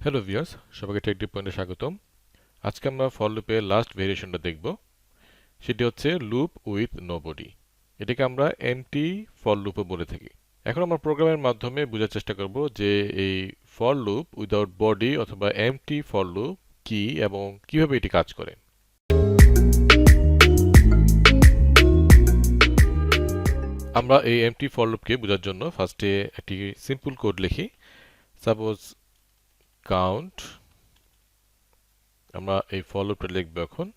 Hello viewers, সবাইকে take deep পয়েন্টে স্বাগতম। আজকে আমরা ফর লুপের লাস্ট ভেরিয়েশনটা দেখব। সেটি হচ্ছে লুপ উইথ নো বডি। এটাকে আমরা এমটি ফর লুপও বলে থাকি। এখন আমরা প্রোগ্রামের মাধ্যমে বোঝার চেষ্টা করব যে এই ফর লুপ উইদাউট বডি অথবা এমটি ফর লুপ কি এবং কিভাবে এটি কাজ করে। আমরা এই এমটি ফর লুপকে বোঝার জন্য ফার্স্টে একটি সিম্পল কোড লিখি। সাপোজ কাউন্ট, আমরা এই ফর লুপটা লিখব এখন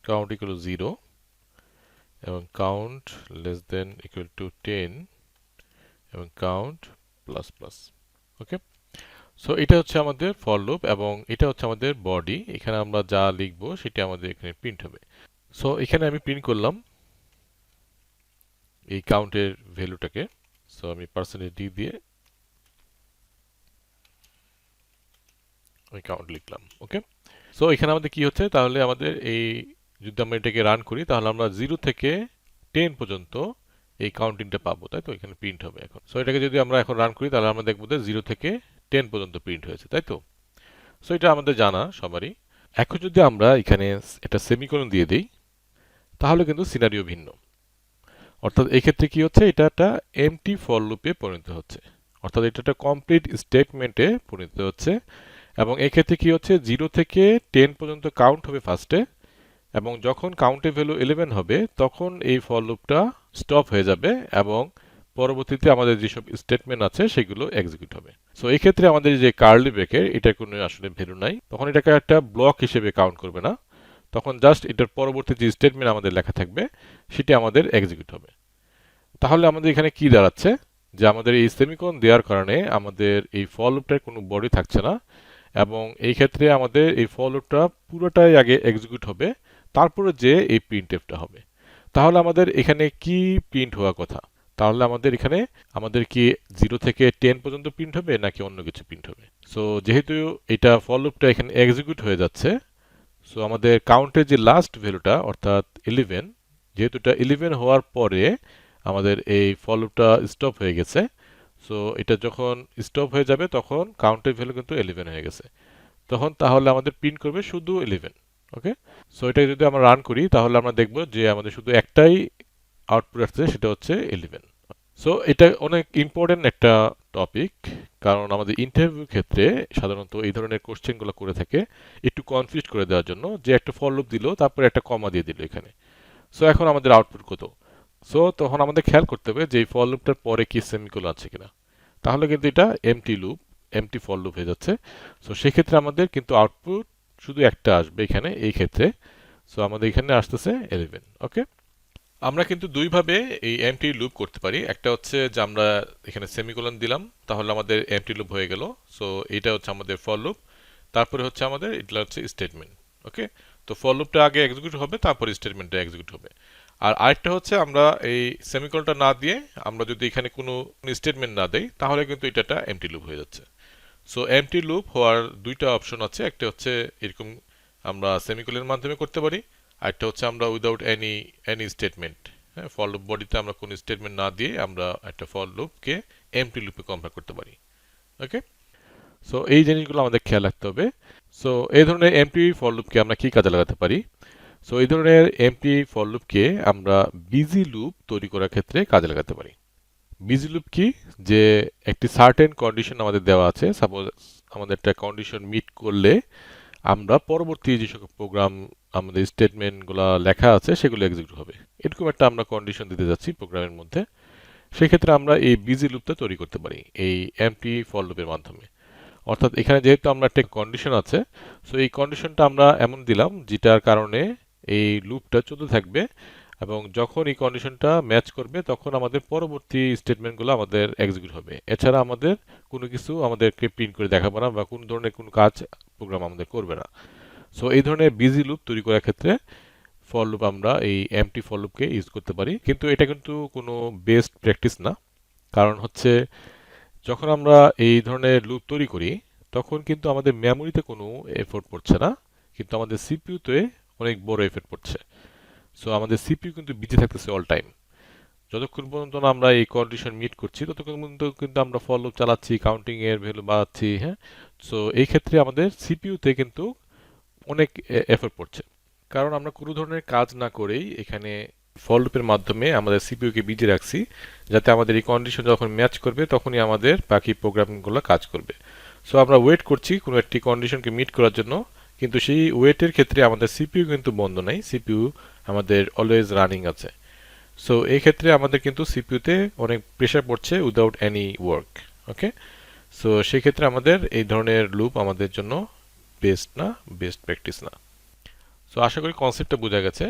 count equal to 0 এবং count less than equal to 10 এবং count প্লাস প্লাস। ওকে, সো এটা হচ্ছে আমাদের ফর লুপ এবং এটা হচ্ছে আমাদের বডি। এখানে আমরা যা লিখবো সেটা আমাদের এখানে প্রিন্ট হবে। সো এখানে আমি প্রিন্ট করলাম এই কাউন্টের ভ্যালুটাকে। সো আমি পার্সেন্টেজ ডি দিয়ে ওই কাউন্ট লিখলাম। ওকে, সো এখানে আমাদের কি হচ্ছে, তাহলে আমাদের এই যদি আমরা এটাকে রান করি তাহলে আমরা 0 থেকে 10 পর্যন্ত এই কাউন্টিংটা পাবো, তাই তো? এখানে প্রিন্ট হবে এখন। সো এটাকে যদি আমরা এখন রান করি তাহলে আমরা দেখবো যে 0 থেকে 10 পর্যন্ত প্রিন্ট হয়েছে, তাই তো? সো এটা আমাদের জানা সবারই। এখন যদি আমরা এখানে একটা সেমিকোলন দিয়ে দিই তাহলে কিন্তু সিনারিও ভিন্ন। অর্থাৎ এই ক্ষেত্রে কি হচ্ছে, এটা একটা এমটি ফর লুপে পরিণত হচ্ছে, অর্থাৎ এটা একটা কমপ্লিট স্টেটমেন্টে পরিণত হচ্ছে। এবং এই ক্ষেত্রে কি হচ্ছে, 0 থেকে 10 পর্যন্ত কাউন্ট হবে ফার্স্টে, এবং যখন কাউন্টের ভ্যালু 11 হবে তখন এই ফর লুপটা স্টপ হয়ে যাবে এবং পরবর্তীতে আমাদের যেসব স্টেটমেন্ট আছে সেগুলো এক্সিকিউট হবে। সো এই ক্ষেত্রে আমাদের যে কার্লি ব্রেকের এটার কোনো আসলে ভ্যালু নাই, তখন এটাকে একটা ব্লক হিসেবে কাউন্ট করবে না, তখন জাস্ট এটার পরবর্তী যে স্টেটমেন্ট আমাদের লেখা থাকবে সেটি আমাদের এক্সিকিউট হবে। তাহলে আমাদের এখানে কি দাঁড়াচ্ছে, যে আমাদের এই সেমিকোলন দেওয়ার কারণে আমাদের এই ফর লুপটার কোনো বডি থাকছে না, এবং এই ক্ষেত্রে আমাদের এই ফর লুপটা পুরোটাই আগে এক্সিকিউট হবে, তারপরে যে এই প্রিন্টএফটা হবে। তাহলে আমাদের এখানে কি প্রিন্ট হওয়ার কথা? তাহলে আমাদের এখানে আমাদের কি 0 থেকে 10 পর্যন্ত প্রিন্ট হবে নাকি অন্য কিছু প্রিন্ট হবে? সো যেহেতু এটা ফর লুপটা এখানে এক্সিকিউট হয়ে যাচ্ছে, সো আমাদের কাউন্টের যে লাস্ট ভ্যালুটা অর্থাৎ 11, যেহেতু এটা 11 হওয়ার পরে আমাদের এই ফর লুপটা স্টপ হয়ে গেছে, সো এটা যখন স্টপ হয়ে যাবে তখন কাউন্টের ভ্যালু কিন্তু 11 হয়ে গেছে, তখন তাহলে আমাদের প্রিন্ট করবে শুধু 11। ওকে, সো এটা যদি আমরা রান করি তাহলে আমরা দেখব যে আমাদের শুধু একটাই আউটপুট আসছে, সেটা হচ্ছে 11। সো এটা অনেক ইম্পর্টেন্ট একটা টপিক, কারণ আমাদের ইন্টারভিউর ক্ষেত্রে সাধারণত এই ধরনের কোশ্চেনগুলো করে থাকে একটু কনফিউজ করে দেওয়ার জন্য, যে একটা ফর লুপ দিল তারপরে একটা কমা দিয়ে দিল এখানে। সো এখন আমাদের আউটপুট কত? সো তখন আমাদের খেয়াল করতে হবে যে এই ফর লুপটার পরে কি সেমিকোলন আছে কিনা, তাহলে কিন্তু এটা empty loop, empty for loop হয়ে যাচ্ছে। সো সেক্ষেত্রে আমাদের কিন্তু আউটপুট শুধু একটা আসবে এখানে এই ক্ষেত্রে। সো আমাদের এখানে আসতেছে 11। ওকে, আমরা কিন্তু দুইভাবে এই এমটি লুপ করতে পারি। একটা হচ্ছে যে আমরা এখানে সেমিকোলন দিলাম, তাহলে আমাদের এমটি লুপ হয়ে গেল। সো এটা হচ্ছে আমাদের ফর লুপ, তারপরে হচ্ছে আমাদের এটা হচ্ছে স্টেটমেন্ট। ওকে, তো ফর লুপটা আগে এক্সিকিউট হবে, তারপরে স্টেটমেন্টটা এক্সিকিউট হবে। আর আরেকটা হচ্ছে আমরা এই সেমিকোলনটা না দিয়ে আমরা যদি এখানে কোনো স্টেটমেন্ট না দেই তাহলে কিন্তু এটা একটা এমটি লুপ হয়ে যাচ্ছে। সো এমটি লুপ হওয়ার দুইটা অপশন আছে, একটা হচ্ছে এরকম আমরা সেমিকোলনের মাধ্যমে করতে পারি, আরেকটা হচ্ছে আমরা উইদাউট এনি স্টেটমেন্ট, হ্যাঁ, ফর লুপ বডিতে আমরা কোনো স্টেটমেন্ট না দিয়ে আমরা একটা ফর লুপকে এমটি লুপে কনভার্ট করতে পারি। ওকে, সো এই জিনিসগুলো আমাদের খেয়াল রাখতে হবে। সো এই ধরনের এমটি ফর লুপকে আমরা কি কাজে লাগাতে পারি? সো এই ধরনের এমটি ফর লুপকে আমরা বিজি লুপ তৈরি করার ক্ষেত্রে কাজে লাগাতে পারি। বিজি লুপ কি, যে একটি সার্টেন কন্ডিশন আমাদের দেওয়া আছে, সাপোজ আমাদের একটা কন্ডিশন মিট করলে আমরা পরবর্তী যে সকল প্রোগ্রাম আমাদের স্টেটমেন্টগুলো লেখা আছে সেগুলো এক্সিকিউট হবে, এরকম একটা আমরা কন্ডিশন দিতে যাচ্ছি প্রোগ্রামের মধ্যে। সেক্ষেত্রে আমরা এই বিজি লুপটা তৈরি করতে পারি এই এমটি ফর লুপের মাধ্যমে। অর্থাৎ এখানে যেহেতু আমরা একটা কন্ডিশন আছে, সো এই কন্ডিশনটা আমরা এমন দিলাম যেটার কারণে এই লুপটা চলতে থাকবে, এবং যখন এই কন্ডিশনটা ম্যাচ করবে তখন আমাদের পরবর্তী স্টেটমেন্টগুলো আমাদের এক্সিকিউট হবে। এছাড়া আমাদের কোনো কিছু আমাদেরকে প্রিন্ট করে দেখাবে না বা কোনো ধরনের কোনো কাজ প্রোগ্রাম আমাদের করবে না। সো এই ধরনের বিজি লুপ তৈরি করার ক্ষেত্রে ফর লুপ আমরা এই এমটি ফর লুপকে ইউজ করতে পারি, কিন্তু এটা কিন্তু কোনো বেস্ট প্র্যাকটিস না। কারণ হচ্ছে যখন আমরা এই ধরনের লুপ তৈরি করি তখন কিন্তু আমাদের মেমোরিতে কোনো এফোর্ট পড়ছে না, কিন্তু আমাদের সিপিইউতে অনেক বড় এফোর্ট পড়ছে। সো আমাদের সিপিইউ কিন্তু বিজি থাকতেছে অল টাইম। যতক্ষণ পর্যন্ত না আমরা এই কন্ডিশন মিট করছি ততক্ষণ পর্যন্ত কিন্তু আমরা ফর লুপ চালাচ্ছি, কাউন্টিং এর ভ্যালু বাড়াচ্ছি, হ্যাঁ। সো এই ক্ষেত্রে আমাদের সিপিইউতে কিন্তু অনেক এফোর্ট পড়ছে, কারণ আমরা কোনো ধরনের কাজ না করেই এখানে ফর লুপের মাধ্যমে আমাদের সিপিইউকে বিজি রাখছি, যাতে আমাদের এই কন্ডিশন যখন ম্যাচ করবে তখনই আমাদের বাকি প্রোগ্রামিংগুলো কাজ করবে। সো আমরা ওয়েট করছি কোনো একটি কন্ডিশনকে মিট করার জন্য, কিন্তু সেই ওয়েটের ক্ষেত্রে আমাদের সিপিইউ কিন্তু বন্ধ নাই, সিপিইউ আমাদের অলওয়েজ রানিং আছে। সো এই ক্ষেত্রে আমাদের কিন্তু সিপিইউতে অনেক প্রেশার পড়ছে উইদাউট এনি ওয়ার্ক। ওকে, সো সেই ক্ষেত্রে আমাদের এই ধরনের লুপ আমাদের জন্য বেস্ট না, বেস্ট প্র্যাকটিস না। সো আশা করি কনসেপ্টটা বোঝা গেছে।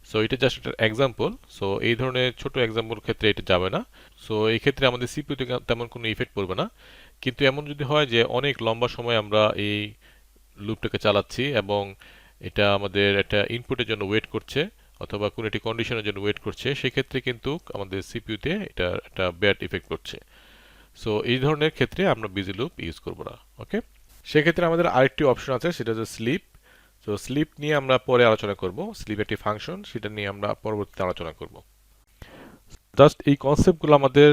সো এটা জাস্ট একটা এক্সাম্পল। সো এই ধরনের ছোট এক্সাম্পল ক্ষেত্রে এটা যাবে না। সো এই ক্ষেত্রে আমাদের সিপিইউতে তেমন কোনো ইফেক্ট পড়বে না। কিন্তু এমন যদি হয় যে অনেক লম্বা সময় আমরা এই লুপটাকে চালাচ্ছি এবং এটা আমাদের একটা ইনপুটের জন্য ওয়েট করছে অথবা কোনো একটি কন্ডিশনের জন্য ওয়েট করছে, সেক্ষেত্রে কিন্তু আমাদের সিপিইউতে এটা একটা ব্যাড ইফেক্ট করছে। সো এই ধরনের ক্ষেত্রে আমরা বিজি লুপ ইউজ করব না। ওকে, সেক্ষেত্রে আমাদের আরেকটি অপশন আছে, সেটা হচ্ছে স্লিপ। তো স্লিপ নিয়ে আমরা পরে আলোচনা করব, স্লিপ একটি ফাংশন, সেটা নিয়ে আমরা পরবর্তীতে আলোচনা করব। জাস্ট এই কনসেপ্টগুলো আমাদের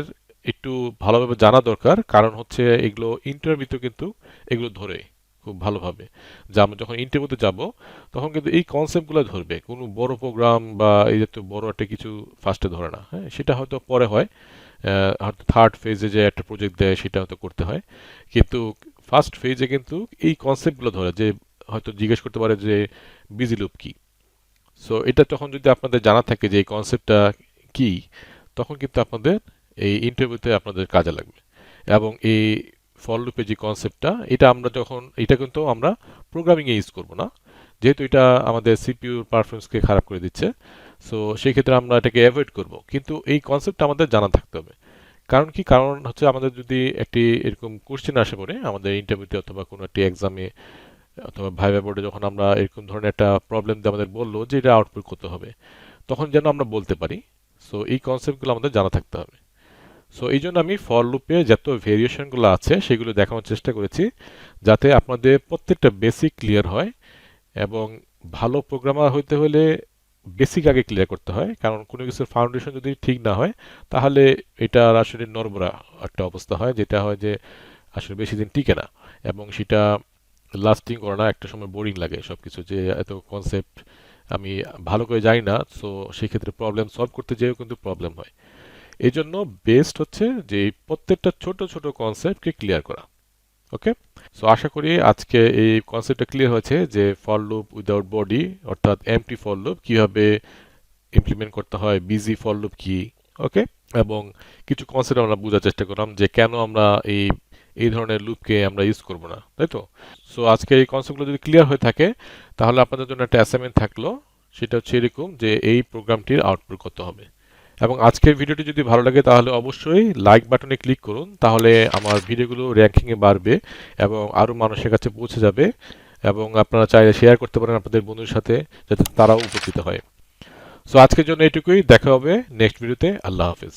একটু ভালোভাবে জানা দরকার, কারণ হচ্ছে এগুলো ইন্টারভিউতে কিন্তু এগুলো ধরে খুব ভালোভাবে, যে আমরা যখন ইন্টারভিউতে যাব তখন কিন্তু এই কনসেপ্টগুলো ধরবে। কোনো বড় প্রোগ্রাম বা এই জাতীয় বড় একটা কিছু ফার্স্টে ধরে না, হ্যাঁ, সেটা হয়তো পরে হয়, হয়তো থার্ড ফেজে যে একটা প্রজেক্ট দেয় সেটা হয়তো করতে হয়, কিন্তু ফার্স্ট ফেজে কিন্তু এই কনসেপ্টগুলো ধরে, যে হয়তো জিজ্ঞেস করতে পারে যে বিজি লুপ কি। সো এটা তখন যদি আপনাদের জানা থাকে যে এই কনসেপ্টটা কি, তখন কিন্তু আপনাদের এই ইন্টারভিউতে আপনাদের কাজে লাগবে। এবং এই ফর লুপের যে কনসেপ্টটা, এটা আমরা যখন, এটা কিন্তু আমরা প্রোগ্রামিংয়ে ইউজ করব না, যেহেতু এটা আমাদের সিপিইউর পারফরমেন্সকে খারাপ করে দিচ্ছে। সো সেই ক্ষেত্রে আমরা এটাকে অ্যাভয়েড করব, কিন্তু এই কনসেপ্টটা আমাদের জানা থাকতে হবে। কারণ কি, কারণ হচ্ছে আমাদের যদি একটি এরকম কোশ্চেন আসে পড়ে আমাদের ইন্টারভিউতে অথবা কোনো একটি এক্সামে অথবা ভাইভা বোর্ডে, যখন আমরা এরকম ধরনের একটা প্রবলেম দিয়ে আমাদের বললো যে এটা আউটপুট করতে হবে, তখন যেন আমরা বলতে পারি। সো এই কনসেপ্টগুলো আমাদের জানা থাকতে হবে। সো এই জন্য আমি ফর লুপে যত ভেরিয়েশনগুলো আছে সেগুলো দেখানোর চেষ্টা করেছি, যাতে আপনাদের প্রত্যেকটা বেসিক ক্লিয়ার হয়। এবং ভালো প্রোগ্রামার হইতে হলে বেসিক আগে ক্লিয়ার করতে হয়, কারণ কোনো কিছুর ফাউন্ডেশন যদি ঠিক না হয় তাহলে এটা আসলে নড়বড়া একটা অবস্থা হয়, যেটা হয় যে আসলে বেশি দিন টিকে না এবং সেটা লাস্টিং করে না, একটা সময় বোরিং লাগে সব কিছু, যে এত কনসেপ্ট আমি ভালো করে জানি না। সো সেই ক্ষেত্রে প্রবলেম সলভ করতে যেয়েও কিন্তু প্রবলেম হয়। এই জন্য বেস্ট হচ্ছে যে এই প্রত্যেকটা ছোট ছোট কনসেপ্টকে ক্লিয়ার করা। ওকে, সো আশা করি আজকে এই কনসেপ্টটা ক্লিয়ার হয়েছে যে ফর লুপ উইদাউট বডি অর্থাৎ এমটি ফর লুপ কিভাবে ইমপ্লিমেন্ট করতে হয়, বিজি ফর লুপ কি। ওকে, এবং কিছু কনসেপ্ট আমরা বোঝার চেষ্টা করলাম যে কেন আমরা এই এই ধরনের লুপকে আমরা ইউজ করব না, তাই তো। সো আজকে এই কনসেপ্টগুলো যদি ক্লিয়ার হয়ে থাকে, তাহলে আপনাদের জন্য একটা অ্যাসাইনমেন্ট থাকলো, সেটা হচ্ছে এরকম যে এই প্রোগ্রামটির আউটপুট করতে হবে। এবং আজকের ভিডিওটি যদি ভালো লাগে তাহলে অবশ্যই লাইক বাটনে ক্লিক করুন, তাহলে আমার ভিডিওগুলো র্যাঙ্কিংয়ে বাড়বে এবং আরও মানুষের কাছে পৌঁছে যাবে। এবং আপনারা চাইলে শেয়ার করতে পারেন আপনাদের বন্ধুদের সাথে, যাতে তারাও উপকৃত হয়। সো আজকের জন্য এটুকুই, দেখা হবে নেক্সট ভিডিওতে। আল্লাহ হাফিজ।